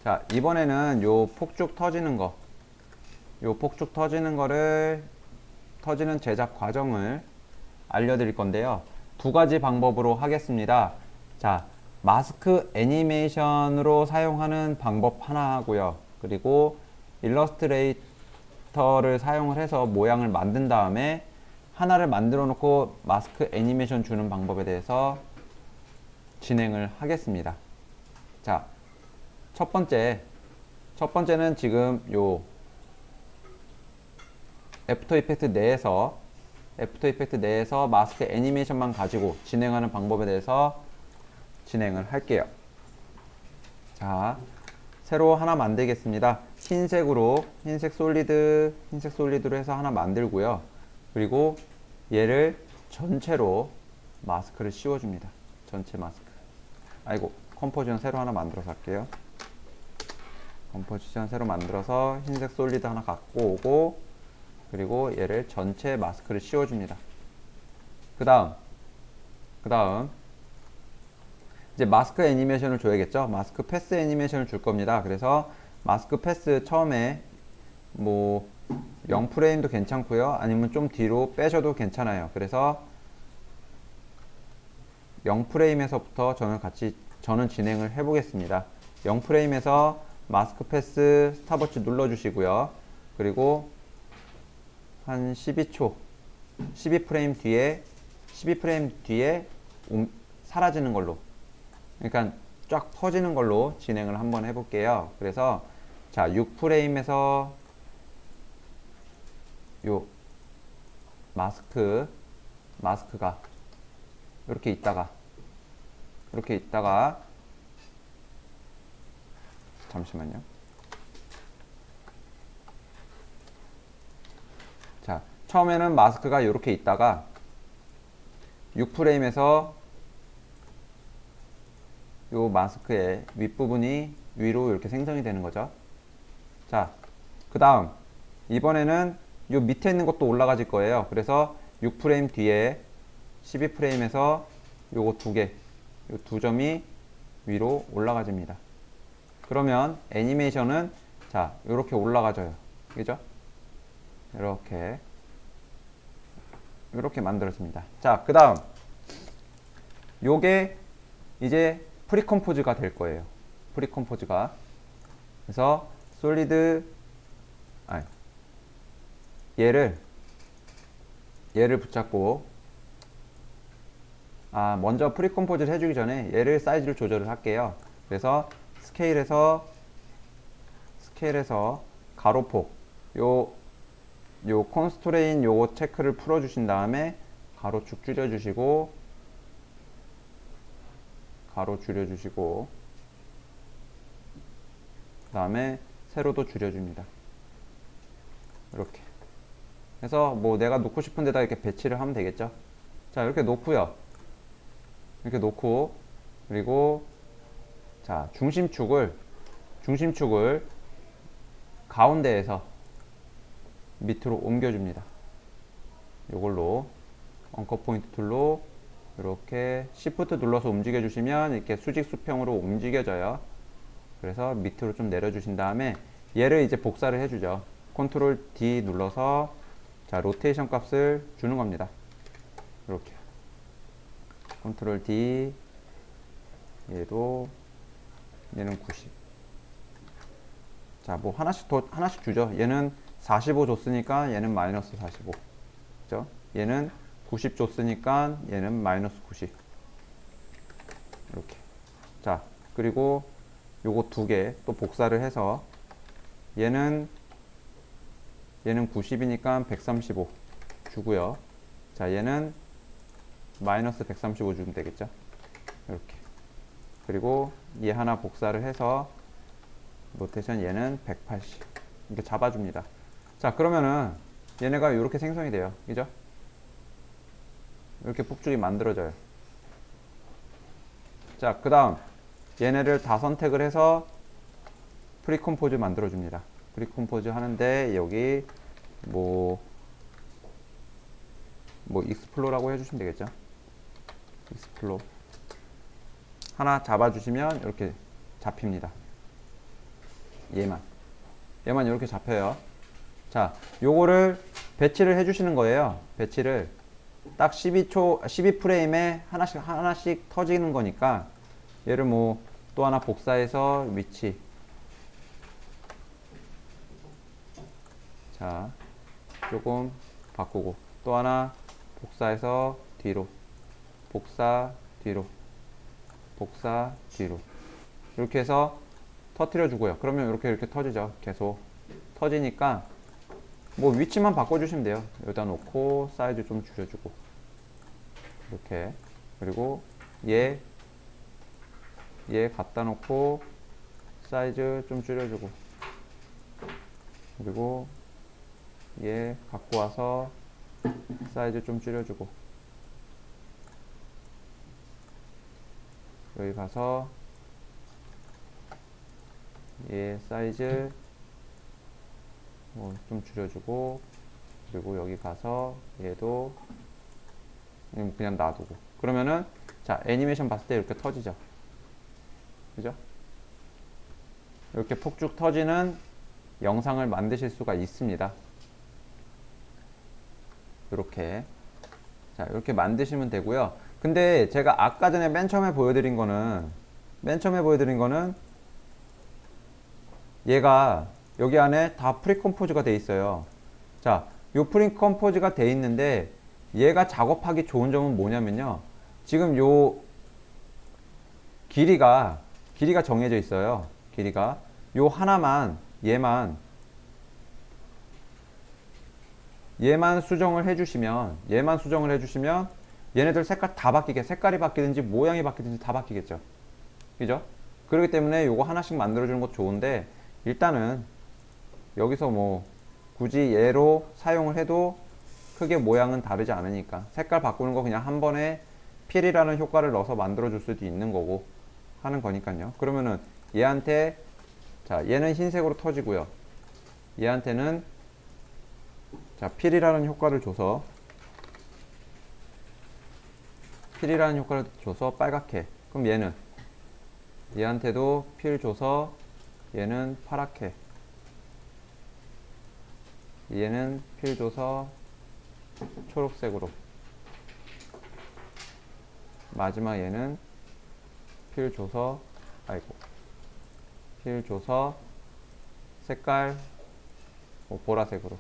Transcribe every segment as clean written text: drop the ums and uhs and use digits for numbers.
자, 이번에는 요 폭죽 터지는 거, 요 폭죽 터지는 거를, 터지는 제작 과정을 알려드릴 건데요. 두 가지 방법으로 하겠습니다. 자, 마스크 애니메이션으로 사용하는 방법 하나 하고요. 그리고 일러스트레이터를 사용을 해서 모양을 만든 다음에 하나를 만들어 놓고 마스크 애니메이션 주는 방법에 대해서 진행을 하겠습니다. 자, 첫 번째는 지금 요 애프터 이펙트 내에서 마스크 애니메이션만 가지고 진행하는 방법에 대해서 진행을 할게요. 자, 새로 하나 만들겠습니다. 흰색 솔리드로 해서 하나 만들고요. 그리고 얘를 전체로 마스크를 씌워줍니다. 전체 마스크. 아이고, 컴포지션 새로 하나 만들어서 할게요. 컴포지션 새로 만들어서 흰색 솔리드 하나 갖고 오고, 그리고 얘를 전체 마스크를 씌워줍니다. 그 다음 이제 마스크 애니메이션을 줘야겠죠. 마스크 패스 애니메이션을 줄 겁니다. 그래서 마스크 패스 처음에 뭐 0프레임도 괜찮고요. 아니면 좀 뒤로 빼셔도 괜찮아요. 그래서 0프레임에서부터 저는 진행을 해 보겠습니다. 0프레임에서 마스크 패스 스탑워치 눌러주시고요. 그리고 한 12프레임 뒤에 사라지는 걸로, 그러니까 쫙 퍼지는 걸로 진행을 한번 해볼게요. 그래서 자, 6프레임에서 요 마스크가 이렇게 있다가 잠시만요. 자, 처음에는 마스크가 이렇게 있다가 6프레임에서 요 마스크의 윗부분이 위로 이렇게 생성이 되는 거죠. 자, 그 다음 이번에는 요 밑에 있는 것도 올라가질 거예요. 그래서 6프레임 뒤에 12프레임에서 요거 요 두 점이 위로 올라가집니다. 그러면 애니메이션은 자, 요렇게 올라가져요. 그죠? 이렇게 만들어집니다. 자, 그 다음 요게 이제 프리컴포즈가 될 거예요. 프리컴포즈가. 그래서 얘를 붙잡고, 먼저 프리컴포즈를 해주기 전에 얘를 사이즈를 조절을 할게요. 그래서 스케일에서 가로폭, 요 콘스트레인 요거 체크를 풀어주신 다음에 가로축 줄여주시고, 그 다음에 세로도 줄여줍니다. 이렇게 해서 뭐 내가 놓고 싶은 데다 이렇게 배치를 하면 되겠죠. 자, 이렇게 놓고요. 그리고 자, 중심축을 가운데에서 밑으로 옮겨줍니다. 이걸로 엉커 포인트 툴로 이렇게 Shift 눌러서 움직여 주시면 이렇게 수직 수평으로 움직여져요. 그래서 밑으로 좀 내려주신 다음에 얘를 이제 복사를 해주죠. 컨트롤 D 눌러서 자, 로테이션 값을 주는 겁니다. 이렇게 컨트롤 D, 얘는 90. 자, 뭐 하나씩 주죠. 얘는 45 줬으니까 얘는 마이너스 45. 그죠? 얘는 90 줬으니까 얘는 마이너스 90. 이렇게. 자, 그리고 요거 두 개 또 복사를 해서 얘는 90이니까 135 주고요. 자, 얘는 마이너스 135 주면 되겠죠. 이렇게. 그리고 얘 하나 복사를 해서 로테이션 얘는 180 이렇게 잡아줍니다. 자, 그러면은 얘네가 이렇게 생성이 돼요. 그죠? 이렇게 폭죽이 만들어져요. 자, 그 다음 얘네를 다 선택을 해서 프리컴포즈 만들어줍니다. 프리컴포즈 하는데 여기 뭐 익스플로라고 해주시면 되겠죠. 익스플로 하나 잡아주시면 이렇게 잡힙니다. 얘만 이렇게 잡혀요. 자, 요거를 배치를 해주시는 거예요. 배치를 딱 12프레임에 하나씩 터지는 거니까 얘를 뭐 또 하나 복사해서 위치. 자, 조금 바꾸고 또 하나 복사해서 뒤로, 복사 뒤로, 복사 뒤로, 이렇게 해서 터트려 주고요. 그러면 이렇게 터지죠. 계속 터지니까 뭐 위치만 바꿔주시면 돼요. 여기다 놓고 사이즈 좀 줄여주고 이렇게. 그리고 얘 갖다 놓고 사이즈 좀 줄여주고, 그리고 얘 갖고 와서 사이즈 좀 줄여주고, 여기 가서 얘 사이즈 좀 줄여주고, 그리고 여기 가서 얘도 그냥 놔두고. 그러면은 자, 애니메이션 봤을 때 이렇게 터지죠. 그죠? 이렇게 폭죽 터지는 영상을 만드실 수가 있습니다. 이렇게. 자, 이렇게 만드시면 되고요. 근데 제가 아까 전에 맨 처음에 보여드린 거는 얘가 여기 안에 다 프리컴포즈가 돼 있어요. 자, 요 프리컴포즈가 돼 있는데 얘가 작업하기 좋은 점은 뭐냐면요. 지금 요 길이가 정해져 있어요. 길이가 요 하나만 얘만 수정을 해주시면 얘네들 색깔이 바뀌든지 모양이 바뀌든지 다 바뀌겠죠. 그죠? 그렇기 때문에 요거 하나씩 만들어주는 것도 좋은데, 일단은 여기서 뭐 굳이 얘로 사용을 해도 크게 모양은 다르지 않으니까 색깔 바꾸는 거 그냥 한 번에 필이라는 효과를 넣어서 만들어줄 수도 있는 거고 하는 거니까요. 그러면은 얘한테, 자, 얘는 흰색으로 터지고요. 얘한테는 자, 필이라는 효과를 줘서 빨갛게. 그럼 얘한테도 필 줘서 얘는 파랗게, 얘는 필 줘서 초록색으로, 마지막 얘는 필 줘서 색깔 보라색으로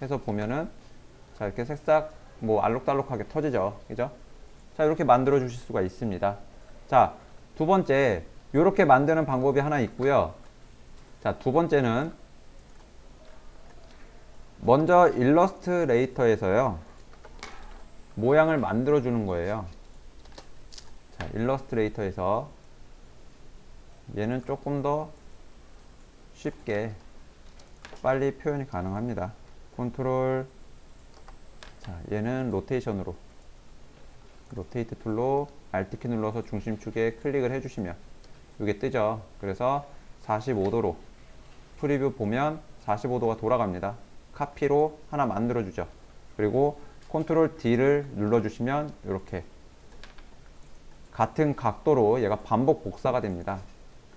해서 보면은, 자, 이렇게 색싹 뭐 알록달록하게 터지죠. 그죠? 자, 이렇게 만들어 주실 수가 있습니다. 자, 두 번째, 이렇게 만드는 방법이 하나 있고요. 자, 두 번째는 먼저 일러스트레이터에서요, 모양을 만들어 주는 거예요. 자, 일러스트레이터에서 얘는 조금 더 쉽게 빨리 표현이 가능합니다. 컨트롤, 자, 얘는 로테이션으로, 로테이트 툴로 Alt키 눌러서 중심축에 클릭을 해주시면 이게 뜨죠. 그래서 45도로 프리뷰 보면 45도가 돌아갑니다. 카피로 하나 만들어주죠. 그리고 컨트롤 D를 눌러주시면 이렇게 같은 각도로 얘가 반복 복사가 됩니다.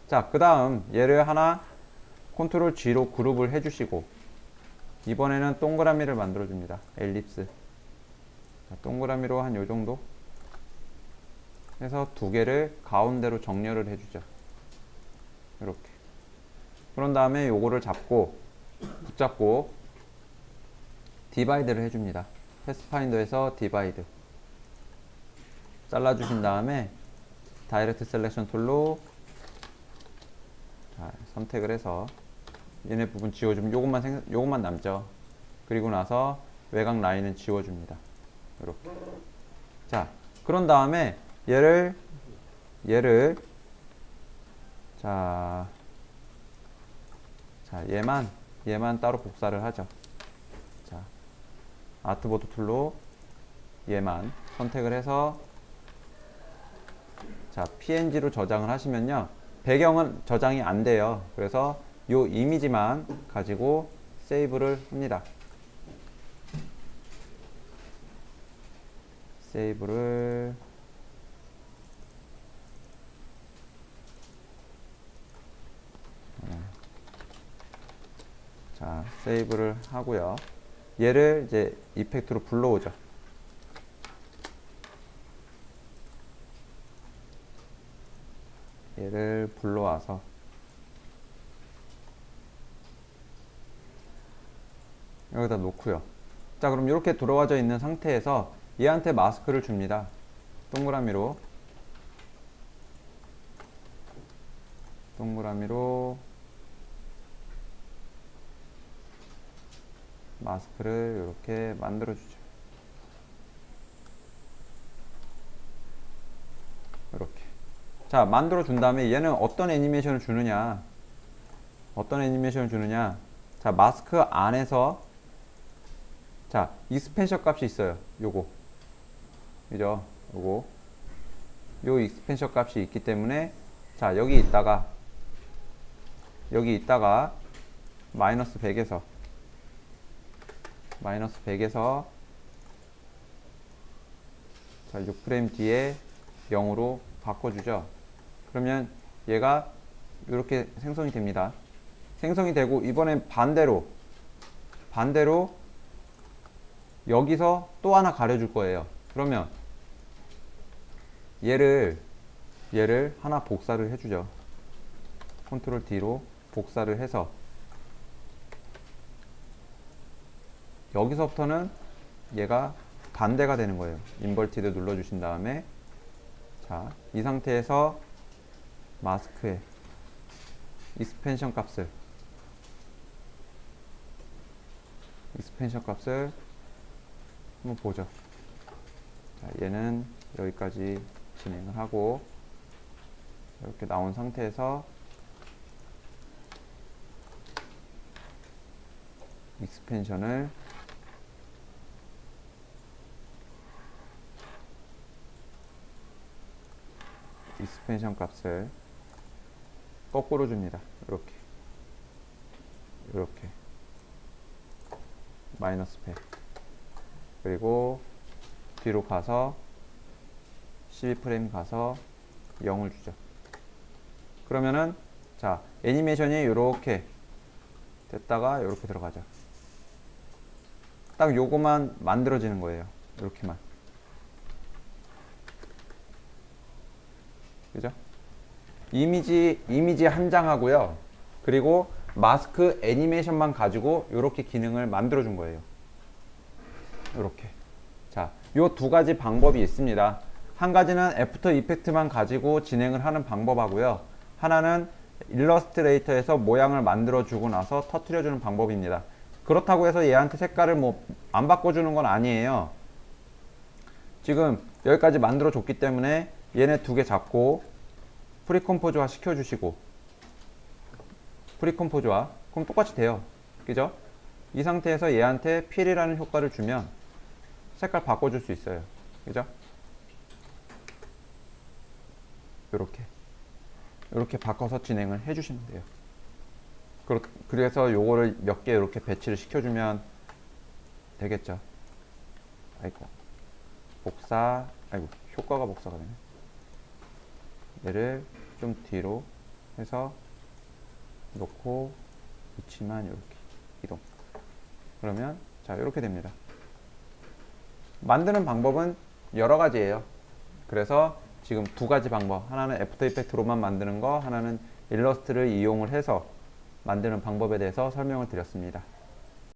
자, 그 다음 얘를 하나 컨트롤 G로 그룹을 해주시고, 이번에는 동그라미를 만들어줍니다. 엘립스. 자, 동그라미로 한 요정도 해서 두 개를 가운데로 정렬을 해주죠. 이렇게. 그런 다음에 요거를 붙잡고 디바이드를 해줍니다. 패스파인더에서 디바이드 잘라주신 다음에 다이렉트 셀렉션 툴로, 자, 선택을 해서 얘네 부분 지워주면 요것만 남죠. 그리고 나서 외곽 라인은 지워줍니다. 이렇게. 자, 그런 다음에 얘를 자, 얘만 따로 복사를 하죠. 자, 아트보드 툴로 얘만 선택을 해서, 자, PNG로 저장을 하시면요, 배경은 저장이 안 돼요. 그래서 요 이미지만 가지고 세이브를 합니다. 세이브를 자, 세이브를 하고요. 얘를 이제 이펙트로 불러오죠. 얘를 불러와서 여기다 놓고요. 자, 그럼 이렇게 돌아와져 있는 상태에서 얘한테 마스크를 줍니다. 동그라미로 마스크를 이렇게 만들어 주죠. 이렇게. 자, 만들어 준 다음에 얘는 어떤 애니메이션을 주느냐? 자, 마스크 안에서 자, 익스펜션 값이 있어요. 요거. 그죠? 요 익스펜션 값이 있기 때문에 자, 여기 있다가 마이너스 100에서 자, 6프레임 뒤에 0으로 바꿔주죠. 그러면 얘가 이렇게 생성이 됩니다. 생성이 되고 이번엔 반대로 여기서 또 하나 가려줄 거예요. 그러면 얘를 하나 복사를 해주죠. 컨트롤 D로 복사를 해서 여기서부터는 얘가 반대가 되는 거예요. 인버티드 눌러주신 다음에 자, 이 상태에서 마스크의 익스펜션 값을 한번 보죠. 자, 얘는 여기까지 진행을 하고 이렇게 나온 상태에서 익스펜션 값을 거꾸로 줍니다. 이렇게 마이너스 100 그리고 뒤로 가서 12프레임 가서 0을 주죠. 그러면은 자, 애니메이션이 이렇게 됐다가 이렇게 들어가죠. 딱 요거만 만들어지는 거예요. 이렇게만. 그죠? 이미지 한 장 하고요. 그리고 마스크 애니메이션만 가지고 이렇게 기능을 만들어 준 거예요. 이렇게. 자, 요 두 가지 방법이 있습니다. 한 가지는 애프터 이펙트만 가지고 진행을 하는 방법하고요. 하나는 일러스트레이터에서 모양을 만들어 주고 나서 터트려 주는 방법입니다. 그렇다고 해서 얘한테 색깔을 뭐 안 바꿔주는 건 아니에요. 지금 여기까지 만들어 줬기 때문에 얘네 두 개 잡고 프리컴포즈화 시켜주시고 프리컴포즈화 그럼 똑같이 돼요. 그죠? 이 상태에서 얘한테 필이라는 효과를 주면 색깔 바꿔줄 수 있어요. 그죠? 이렇게 바꿔서 진행을 해주시면 돼요. 그래서 요거를 몇 개 이렇게 배치를 시켜주면 되겠죠. 효과가 복사가 되네. 얘를 좀 뒤로 해서 놓고 위치만 이렇게 이동. 그러면 자, 이렇게 됩니다. 만드는 방법은 여러 가지예요. 그래서 지금 두 가지 방법, 하나는 애프터 이펙트로만 만드는 거, 하나는 일러스트를 이용을 해서 만드는 방법에 대해서 설명을 드렸습니다.